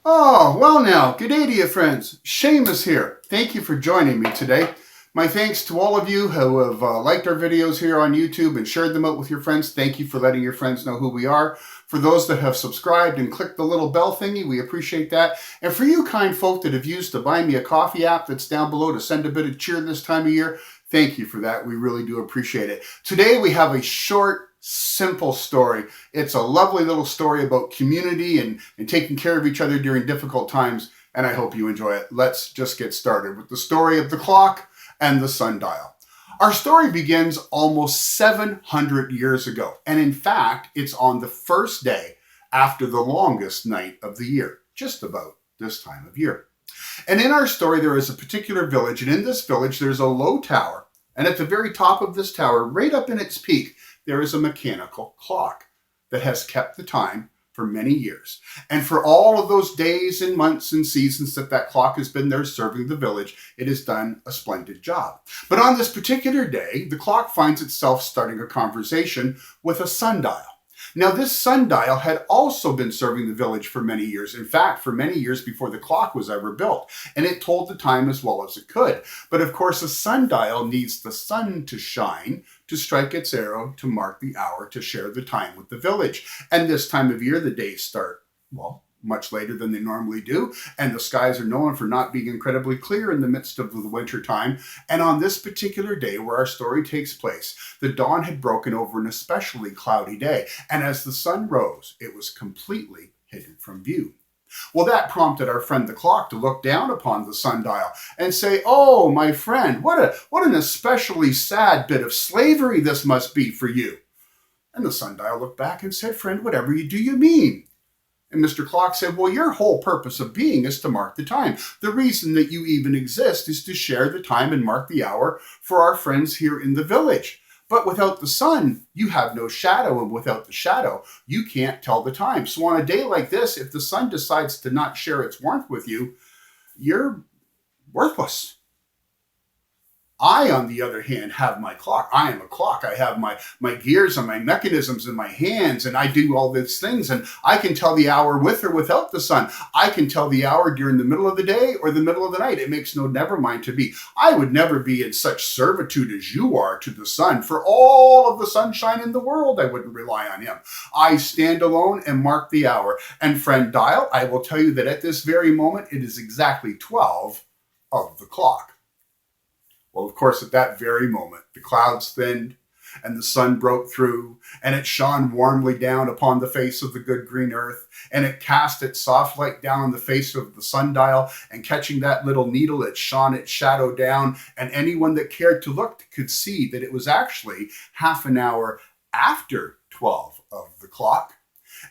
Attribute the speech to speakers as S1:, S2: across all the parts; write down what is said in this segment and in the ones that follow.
S1: Oh, well now, good day to you friends. Seamus here. Thank you for joining me today. My thanks to all of you who have liked our videos here on YouTube and shared them out with your friends. Thank you for letting your friends know who we are. For those that have subscribed and clicked the little bell thingy, we appreciate that. And for you kind folk that have used the Buy Me a Coffee app that's down below to send a bit of cheer this time of year, thank you for that. We really do appreciate it. Today we have a short, simple story. It's a lovely little story about community and taking care of each other during difficult times, and I hope you enjoy it. Let's just get started with the story of the clock and the sundial. Our story begins almost 700 years ago, and in fact, it's on the first day after the longest night of the year, just about this time of year. And in our story, there is a particular village, and in this village, there's a low tower, and at the very top of this tower, right up in its peak, there is a mechanical clock that has kept the time for many years. And for all of those days and months and seasons that clock has been there serving the village, it has done a splendid job. But on this particular day, the clock finds itself starting a conversation with a sundial. Now, this sundial had also been serving the village for many years. In fact, for many years before the clock was ever built. And it told the time as well as it could. But of course, a sundial needs the sun to shine to strike its arrow to mark the hour to share the time with the village. And this time of year, the days start, well, much later than they normally do, and the skies are known for not being incredibly clear in the midst of the winter time. And on this particular day where our story takes place, the dawn had broken over an especially cloudy day, and as the sun rose, it was completely hidden from view. Well, that prompted our friend the clock to look down upon the sundial and say, "Oh, my friend, what an especially sad bit of slavery this must be for you." And the sundial looked back and said, "Friend, whatever do you mean?" And Mr. Clock said, "Well, your whole purpose of being is to mark the time. The reason that you even exist is to share the time and mark the hour for our friends here in the village. But without the sun, you have no shadow, and without the shadow, you can't tell the time. So on a day like this, if the sun decides to not share its warmth with you, you're worthless. I, on the other hand, have my clock. I am a clock. I have my gears and my mechanisms in my hands, and I do all these things, and I can tell the hour with or without the sun. I can tell the hour during the middle of the day or the middle of the night. It makes no never mind to me. I would never be in such servitude as you are to the sun. For all of the sunshine in the world, I wouldn't rely on him. I stand alone and mark the hour. And friend Dial, I will tell you that at this very moment, it is exactly 12 of the clock." Well, of course, at that very moment, the clouds thinned and the sun broke through, and it shone warmly down upon the face of the good green earth, and it cast its soft light down on the face of the sundial, and catching that little needle, it shone its shadow down, and anyone that cared to look could see that it was actually half an hour after 12 of the clock.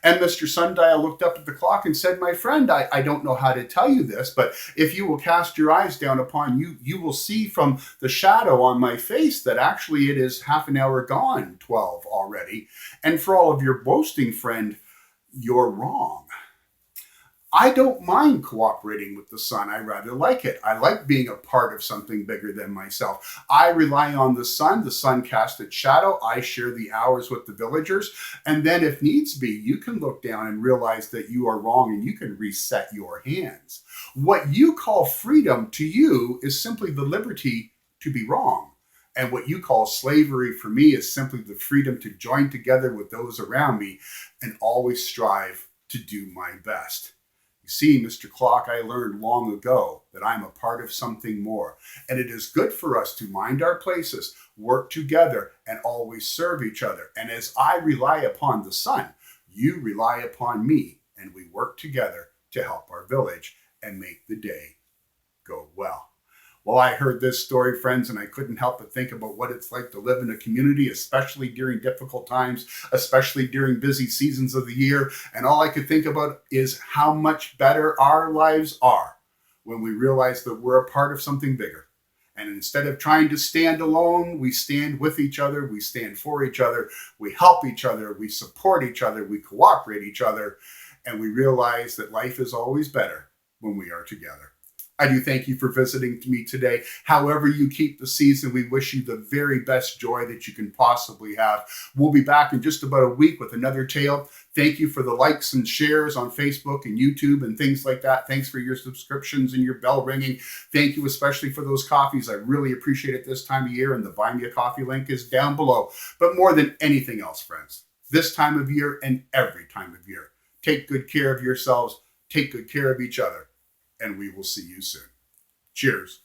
S1: And Mr. Sundial looked up at the clock and said, "My friend, I don't know how to tell you this, but if you will cast your eyes down upon you, you will see from the shadow on my face that actually it is half an hour gone, 12 already. And for all of your boasting, friend, you're wrong. I don't mind cooperating with the sun. I rather like it. I like being a part of something bigger than myself. I rely on the sun casts its shadow, I share the hours with the villagers, and then if needs be, you can look down and realize that you are wrong and you can reset your hands. What you call freedom to you is simply the liberty to be wrong. And what you call slavery for me is simply the freedom to join together with those around me and always strive to do my best. See, Mr. Clock, I learned long ago that I'm a part of something more, and it is good for us to mind our places, work together, and always serve each other. And as I rely upon the sun, you rely upon me, and we work together to help our village and make the day go well." Well, I heard this story, friends, and I couldn't help but think about what it's like to live in a community, especially during difficult times, especially during busy seasons of the year. And all I could think about is how much better our lives are when we realize that we're a part of something bigger. And instead of trying to stand alone, we stand with each other, we stand for each other, we help each other, we support each other, we cooperate each other, and we realize that life is always better when we are together. I do thank you for visiting me today. However you keep the season, we wish you the very best joy that you can possibly have. We'll be back in just about a week with another tale. Thank you for the likes and shares on Facebook and YouTube and things like that. Thanks for your subscriptions and your bell ringing. Thank you especially for those coffees. I really appreciate it this time of year, and the Buy Me a Coffee link is down below. But more than anything else, friends, this time of year and every time of year, take good care of yourselves, take good care of each other, and we will see you soon. Cheers.